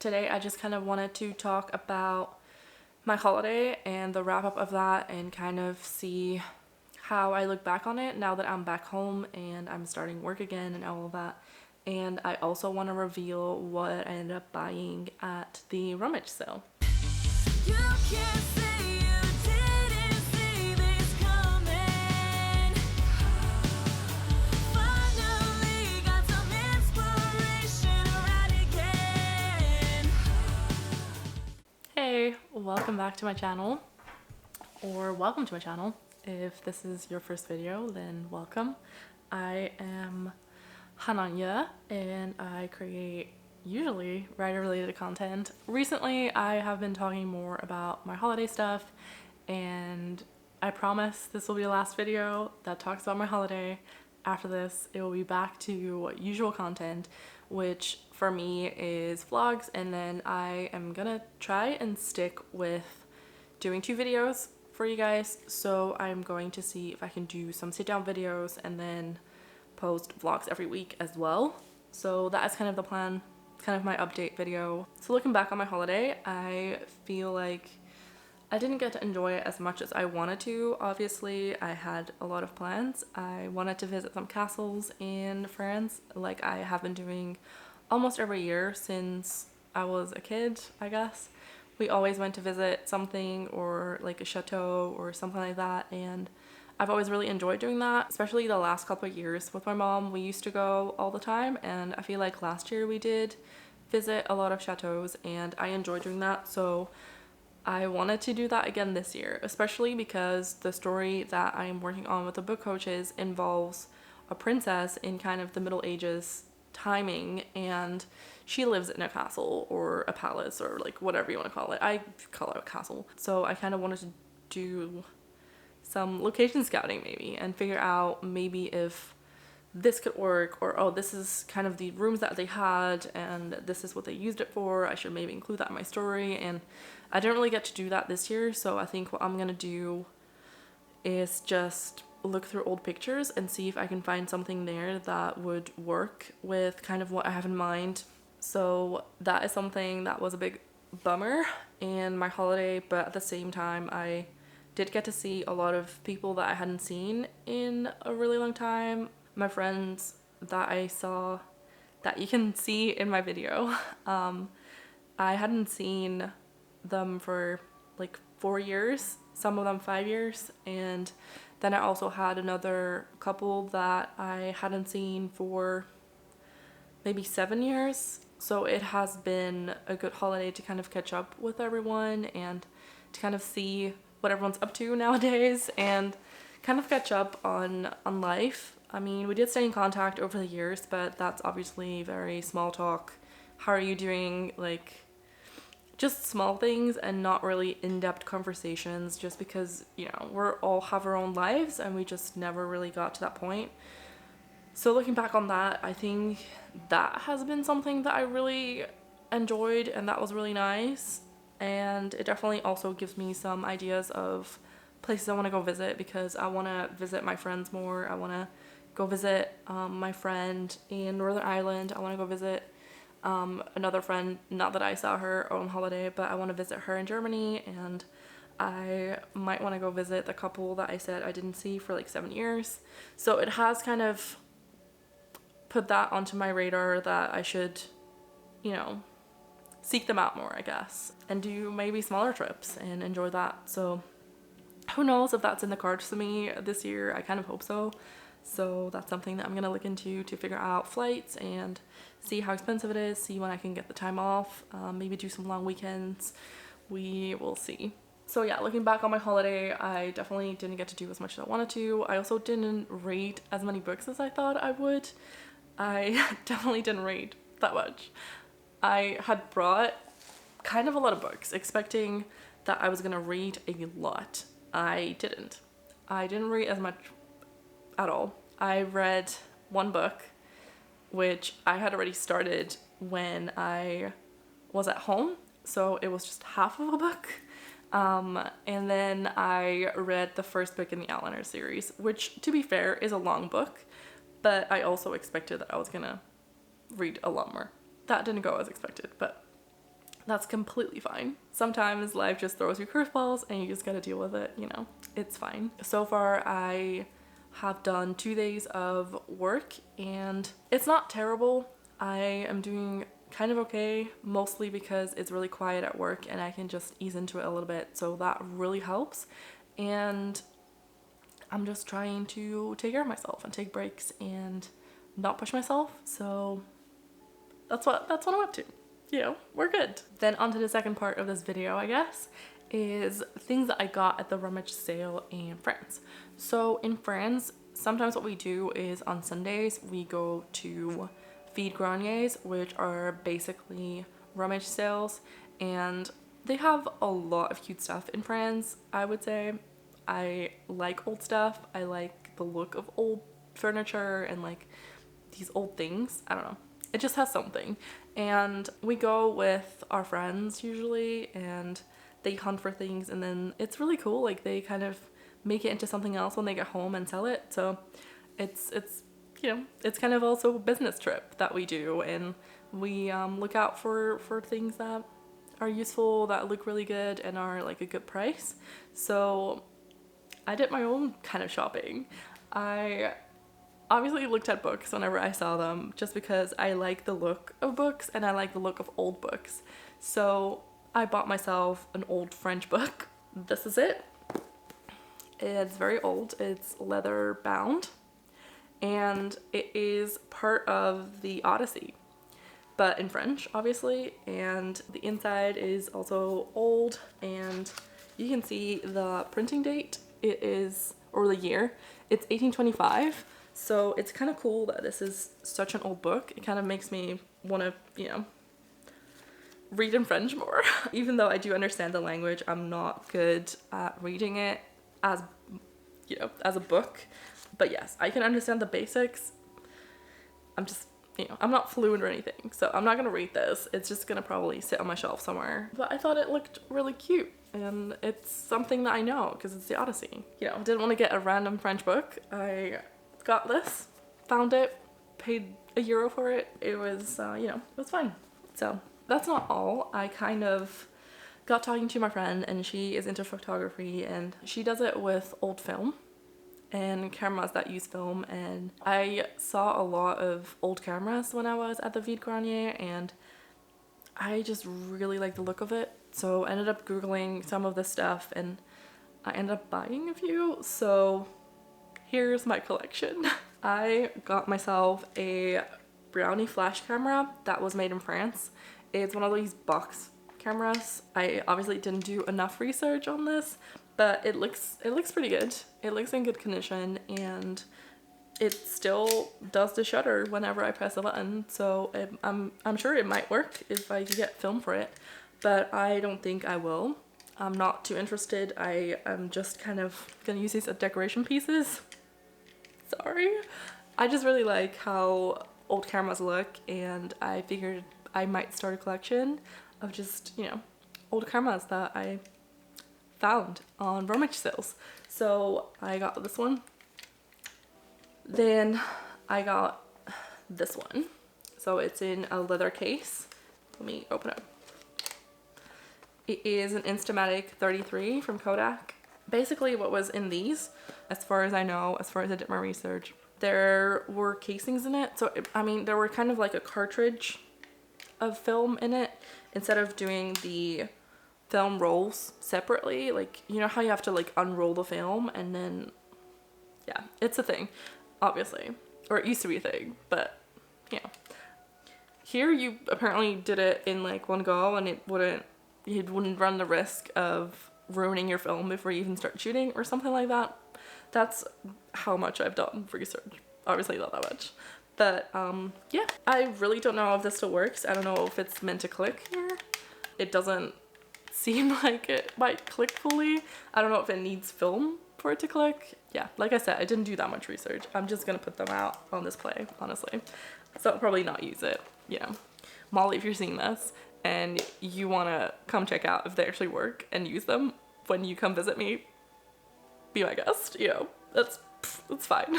today I just kind of wanted to talk about my holiday and the wrap up of that and kind of see how I look back on it now that I'm back home and I'm starting work again and all of that. And I also want to reveal what I ended up buying at the Rummage sale. You can't say you didn't see this coming. Finally got some inspiration around again. Hey, welcome back to my channel, or welcome to my channel. If this is your first video, then welcome. I am Hananya and I create usually writer related content. Recently I have been talking more about my holiday stuff, and I promise this will be the last video that talks about my holiday. After this it will be back to usual content, which for me is vlogs, and then I am gonna try and stick with doing 2 videos for you guys. So I'm going to see if I can do some sit down videos and then post vlogs every week as well. So that is kind of the plan, kind of my update video. So looking back on my holiday, I feel like I didn't get to enjoy it as much as I wanted to. Obviously, I had a lot of plans. I wanted to visit some castles in France, like I have been doing almost every year since I was a kid, I guess. We always went to visit something, or like a chateau or something like that, and I've always really enjoyed doing that, especially the last couple of years with my mom. We used to go all the time, and I feel like last year we did visit a lot of chateaus and I enjoyed doing that. So I wanted to do that again this year, especially because the story that I'm working on with the book coaches involves a princess in kind of the Middle Ages timing, and she lives in a castle or a palace or like whatever you want to call it. I call it a castle. So I kind of wanted to do some location scouting maybe and figure out maybe if this could work, or oh, this is kind of the rooms that they had and this is what they used it for. I should maybe include that in my story, and I didn't really get to do that this year. So I think what I'm gonna do is just look through old pictures and see if I can find something there that would work with kind of what I have in mind. So that is something that was a big bummer in my holiday, but at the same time I did get to see a lot of people that I hadn't seen in a really long time. My friends that I saw, that you can see in my video, I hadn't seen them for like 4 years, some of them 5 years, and then I also had another couple that I hadn't seen for maybe 7 years. So it has been a good holiday to kind of catch up with everyone and to kind of see what everyone's up to nowadays and kind of catch up on life. I mean, we did stay in contact over the years, but that's obviously very small talk. How are you doing? Like, just small things and not really in-depth conversations, just because, you know, we're all have our own lives and we just never really got to that point. So looking back on that, I think that has been something that I really enjoyed and that was really nice. And it definitely also gives me some ideas of places I want to go visit, because I want to visit my friends more. I want to go visit my friend in Northern Ireland. I want to go visit another friend, not that I saw her on holiday, but I want to visit her in Germany, and I might want to go visit the couple that I said I didn't see for like 7 years. So it has kind of put that onto my radar that I should, you know, seek them out more, I guess, and do maybe smaller trips and enjoy that. So who knows if that's in the cards for me this year. I kind of hope so. So that's something that I'm gonna look into to figure out flights and see how expensive it is, see when I can get the time off, maybe do some long weekends. We will see. So yeah, looking back on my holiday, I definitely didn't get to do as much as I wanted to. I also didn't read as many books as I thought I would. I definitely didn't read that much. I had brought kind of a lot of books, expecting that I was gonna read a lot. I didn't. I didn't read as much at all. I read one book, which I had already started when I was at home, so it was just half of a book. And then I read the first book in the Outlander series, which, to be fair, is a long book, but I also expected that I was gonna read a lot more. That didn't go as expected, but that's completely fine. Sometimes life just throws you curveballs and you just gotta deal with it, you know, it's fine. So far, I have done 2 days of work and it's not terrible. I am doing kind of okay, mostly because it's really quiet at work and I can just ease into it a little bit, so that really helps. And I'm just trying to take care of myself and take breaks and not push myself, so that's what I'm up to. You know, we're good. Then on to the second part of this video, I guess, is things that I got at the Rummage sale in France. So in France, sometimes what we do is on Sundays we go to Vide Greniers, which are basically Rummage sales, and they have a lot of cute stuff in France, I would say. I like old stuff. I like the look of old furniture and like these old things. I don't know. It just has something. And we go with our friends usually and they hunt for things, and then it's really cool. Like they kind of make it into something else when they get home and sell it. So it's you know, it's kind of also a business trip that we do, and we look out for things that are useful, that look really good and are like a good price. So I did my own kind of shopping. I obviously looked at books whenever I saw them, just because I like the look of books and I like the look of old books. So I bought myself an old French book. This is it. It's very old. It's leather bound and it is part of the Odyssey, but in French obviously, and the inside is also old and you can see the printing date. It is, or the year, it's 1825. So it's kind of cool that this is such an old book. It kind of makes me want to, you know, read in French more. Even though I do understand the language, I'm not good at reading it as, you know, as a book. But yes, I can understand the basics. I'm just, you know, I'm not fluent or anything, so I'm not gonna read this. It's just gonna probably sit on my shelf somewhere. But I thought it looked really cute, and it's something that I know because it's the Odyssey. You know, didn't want to get a random French book. I got this, found it, paid €1 for it. It was, you know, it was fine. So that's not all. I kind of got talking to my friend, and she is into photography, and she does it with old film and cameras that use film, and I saw a lot of old cameras when I was at the Vide Grenier, and I just really like the look of it. So I ended up googling some of this stuff and I ended up buying a few. So here's my collection. I got myself a Brownie flash camera that was made in France. It's one of these box cameras. I obviously didn't do enough research on this, but it looks pretty good. It looks in good condition, and it still does the shutter whenever I press a button. So I'm sure it might work if I get film for it, but I don't think I will. I'm not too interested. I am just kind of gonna use these as decoration pieces. Sorry. I just really like how old cameras look, and I figured I might start a collection of just, you know, old cameras that I found on Rummage sales. So I got this one. Then I got this one. So it's in a leather case. Let me open it. It is an Instamatic 33 from Kodak. Basically what was in these, as far as I know, as far as I did my research, there were casings in it. So I mean, there were kind of like a cartridge of film in it, instead of doing the film rolls separately. Like, you know how you have to like unroll the film, and then, yeah, it's a thing, obviously, or it used to be a thing, but yeah. Here you apparently did it in like one go, and you wouldn't run the risk of ruining your film before you even start shooting or something like that. That's how much I've done research. Obviously not that much. But yeah, I really don't know if this still works. I don't know if it's meant to click here. It doesn't seem like it might click fully. I don't know if it needs film for it to click. Yeah, like I said, I didn't do that much research. I'm just gonna put them out on display, honestly. So I'll probably not use it, you know. Molly, if you're seeing this and you wanna come check out if they actually work and use them when you come visit me, be my guest, you know, that's fine.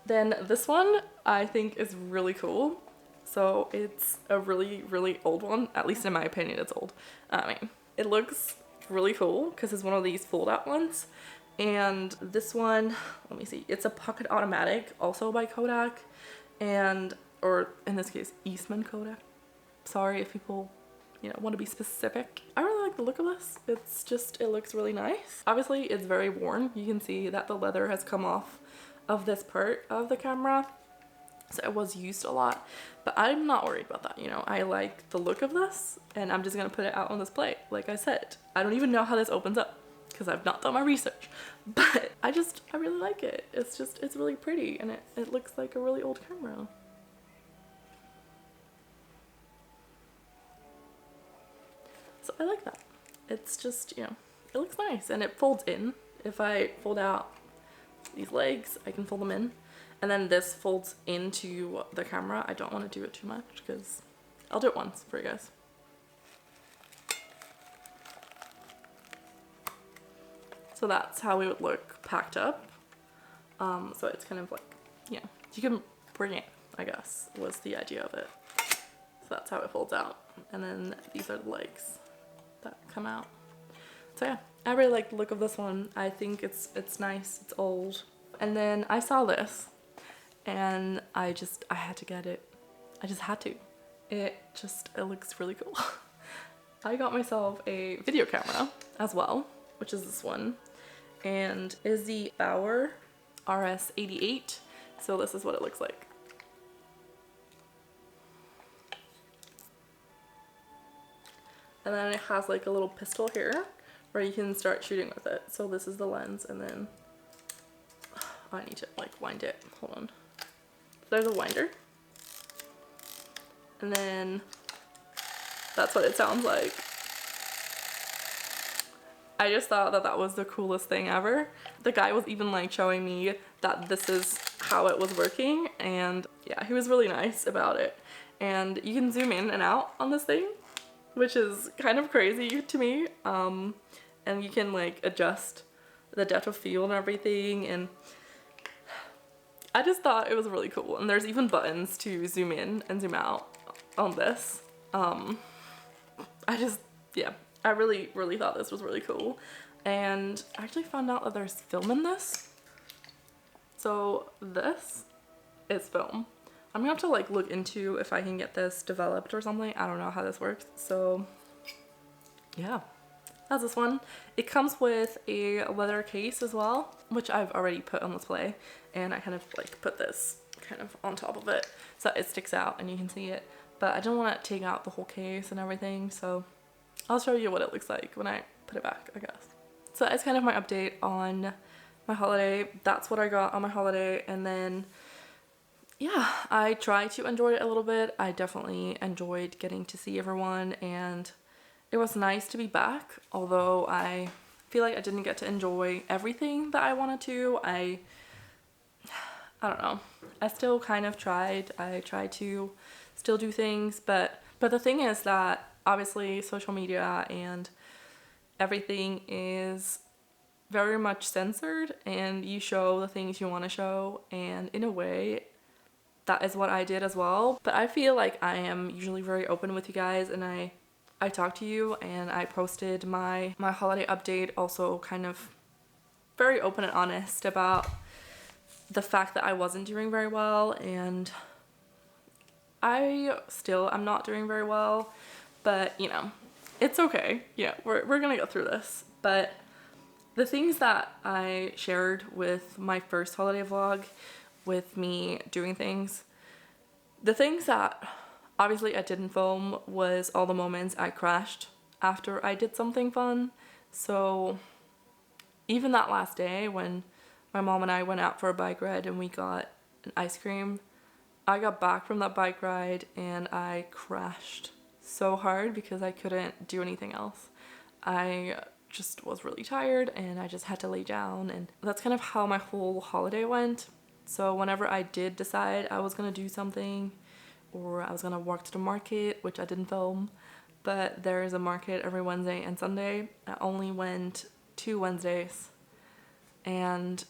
Then this one I think is really cool. So it's a really, really old one. At least in my opinion, it's old. I mean, it looks really cool because it's one of these fold out ones. And this one, let me see, it's a pocket automatic, also by Kodak, and, or in this case, Eastman Kodak. Sorry if people, you know, want to be specific. I really like the look of this. It's just, it looks really nice. Obviously, it's very worn. You can see that the leather has come off of this part of the camera. So it was used a lot, but I'm not worried about that. You know, I like the look of this and I'm just gonna put it out on display. Like I said, I don't even know how this opens up because I've not done my research, but I really like it. It's just, it's really pretty and it looks like a really old camera. So I like that. It's just, you know, it looks nice and it folds in. If I fold out these legs, I can fold them in. And then this folds into the camera. I don't want to do it too much because I'll do it once for you guys. So that's how it would look packed up. So it's kind of like, you know, you can bring it, I guess, was the idea of it. So that's how it folds out. And then these are the legs that come out. So yeah, I really like the look of this one. I think it's nice, it's old. And then I saw this and I had to get it. I just had to. It looks really cool. I got myself a video camera as well, which is this one, and is the Bauer RS88. So this is what it looks like. And then it has like a little pistol here where you can start shooting with it. So this is the lens, and then I need to like wind it. Hold on. There's a winder. And then that's what it sounds like. I just thought that that was the coolest thing ever. The guy was even like showing me that this is how it was working, and yeah, he was really nice about it. And you can zoom in and out on this thing, which is kind of crazy to me. And you can like adjust the depth of field and everything, and I just thought it was really cool. And there's even buttons to zoom in and zoom out on this. I really, really thought this was really cool. And I actually found out that there's film in this. So this is film. I'm gonna have to like look into if I can get this developed or something. I don't know how this works. So yeah, that's this one. It comes with a leather case as well, which I've already put on display. And I kind of like put this kind of on top of it so it sticks out and you can see it. But I don't want to take out the whole case and everything, so I'll show you what it looks like when I put it back, I guess. So that's kind of my update on my holiday. That's what I got on my holiday. And then yeah, I tried to enjoy it a little bit. I definitely enjoyed getting to see everyone, and it was nice to be back, although I feel like I didn't get to enjoy everything that I wanted to. I don't know. I still kind of tried. I tried to still do things, but the thing is that obviously social media and everything is very much censored, and you show the things you want to show, and in a way that is what I did as well. But I feel like I am usually very open with you guys, and I talk to you, and I posted my holiday update also kind of very open and honest about the fact that I wasn't doing very well, and I'm not doing very well, but you know, it's okay. Yeah, we're gonna go through this. But the things that I shared with my first holiday vlog, with me doing things, the things that obviously I didn't film was all the moments I crashed after I did something fun. So even that last day when my mom and I went out for a bike ride and we got an ice cream, I got back from that bike ride and I crashed so hard because I couldn't do anything else. I just was really tired and I just had to lay down, and that's kind of how my whole holiday went. So whenever I did decide I was gonna do something, or I was gonna walk to the market, which I didn't film, but there is a market every Wednesday and Sunday. I only went 2 Wednesdays, and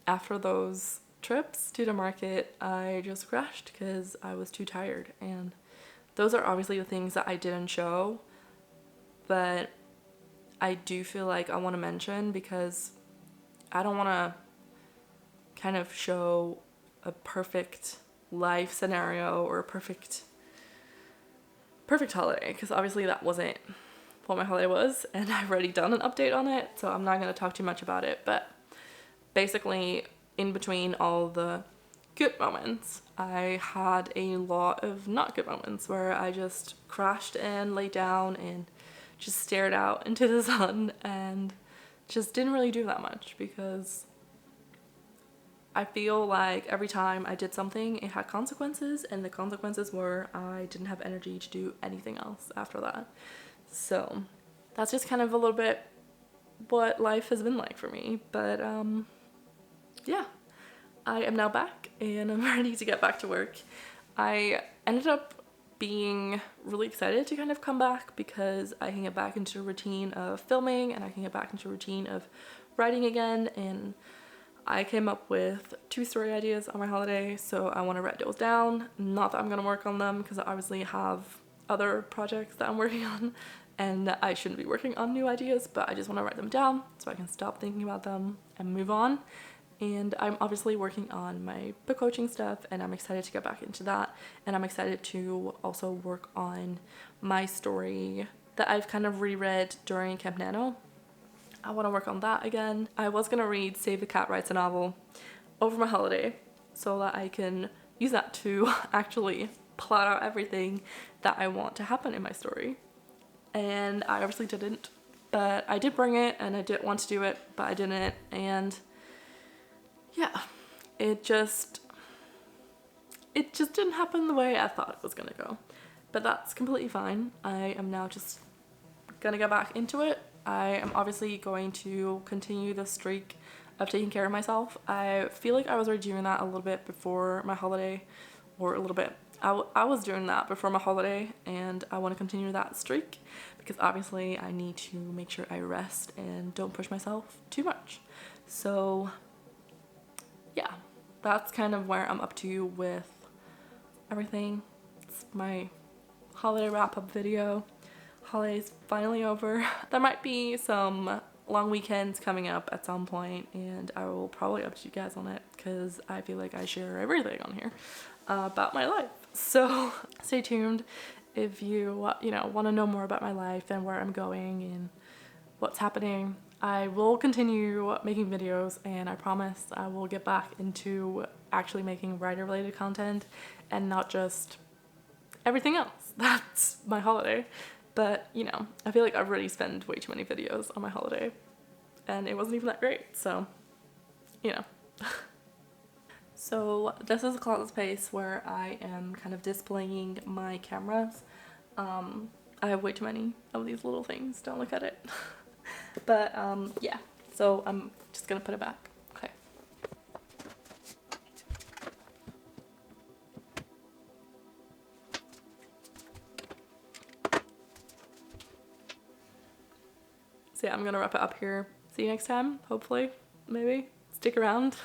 after those trips to the market, I just crashed because I was too tired. And those are obviously the things that I didn't show, but I do feel like I want to mention because I don't want to kind of show a perfect life scenario or a perfect holiday, because obviously that wasn't what my holiday was, and I've already done an update on it, so I'm not going to talk too much about it. But basically, in between all the good moments, I had a lot of not good moments where I just crashed and laid down and just stared out into the sun and just didn't really do that much, because I feel like every time I did something, it had consequences, and the consequences were I didn't have energy to do anything else after that. So that's just kind of a little bit what life has been like for me. But yeah, I am now back and I'm ready to get back to work. I ended up being really excited to kind of come back because I can get back into a routine of filming and I can get back into a routine of writing again. And I came up with 2 story ideas on my holiday, so I want to write those down. Not that I'm going to work on them, because I obviously have other projects that I'm working on and I shouldn't be working on new ideas, but I just want to write them down so I can stop thinking about them and move on. And I'm obviously working on my book coaching stuff, and I'm excited to get back into that. And I'm excited to also work on my story that I've kind of reread during Camp Nano. I want to work on that again. I was going to read Save the Cat Writes a Novel over my holiday so that I can use that to actually plot out everything that I want to happen in my story. And I obviously didn't, but I did bring it and I did want to do it, but I didn't. And yeah, it just didn't happen the way I thought it was gonna go. But that's completely fine. I am now just gonna get back into it. I am obviously going to continue the streak of taking care of myself. I feel like I was already doing that a little bit before my holiday, or a little bit. I was doing that before my holiday, and I want to continue that streak because obviously I need to make sure I rest and don't push myself too much. So yeah, that's kind of where I'm up to with everything. It's my holiday wrap-up video. Holiday's finally over. There might be some long weekends coming up at some point, and I will probably update you guys on it because I feel like I share everything on here about my life. So stay tuned if you want to know more about my life and where I'm going and what's happening. I will continue making videos, and I promise I will get back into actually making writer-related content and not just everything else. That's my holiday. But, I feel like I've already spent way too many videos on my holiday, and it wasn't even that great, so, So this is a closet space where I am kind of displaying my cameras. I have way too many of these little things, don't look at it. But, yeah, so I'm just gonna put it back. Okay. So yeah, I'm gonna wrap it up here. See you next time, hopefully, maybe. Stick around.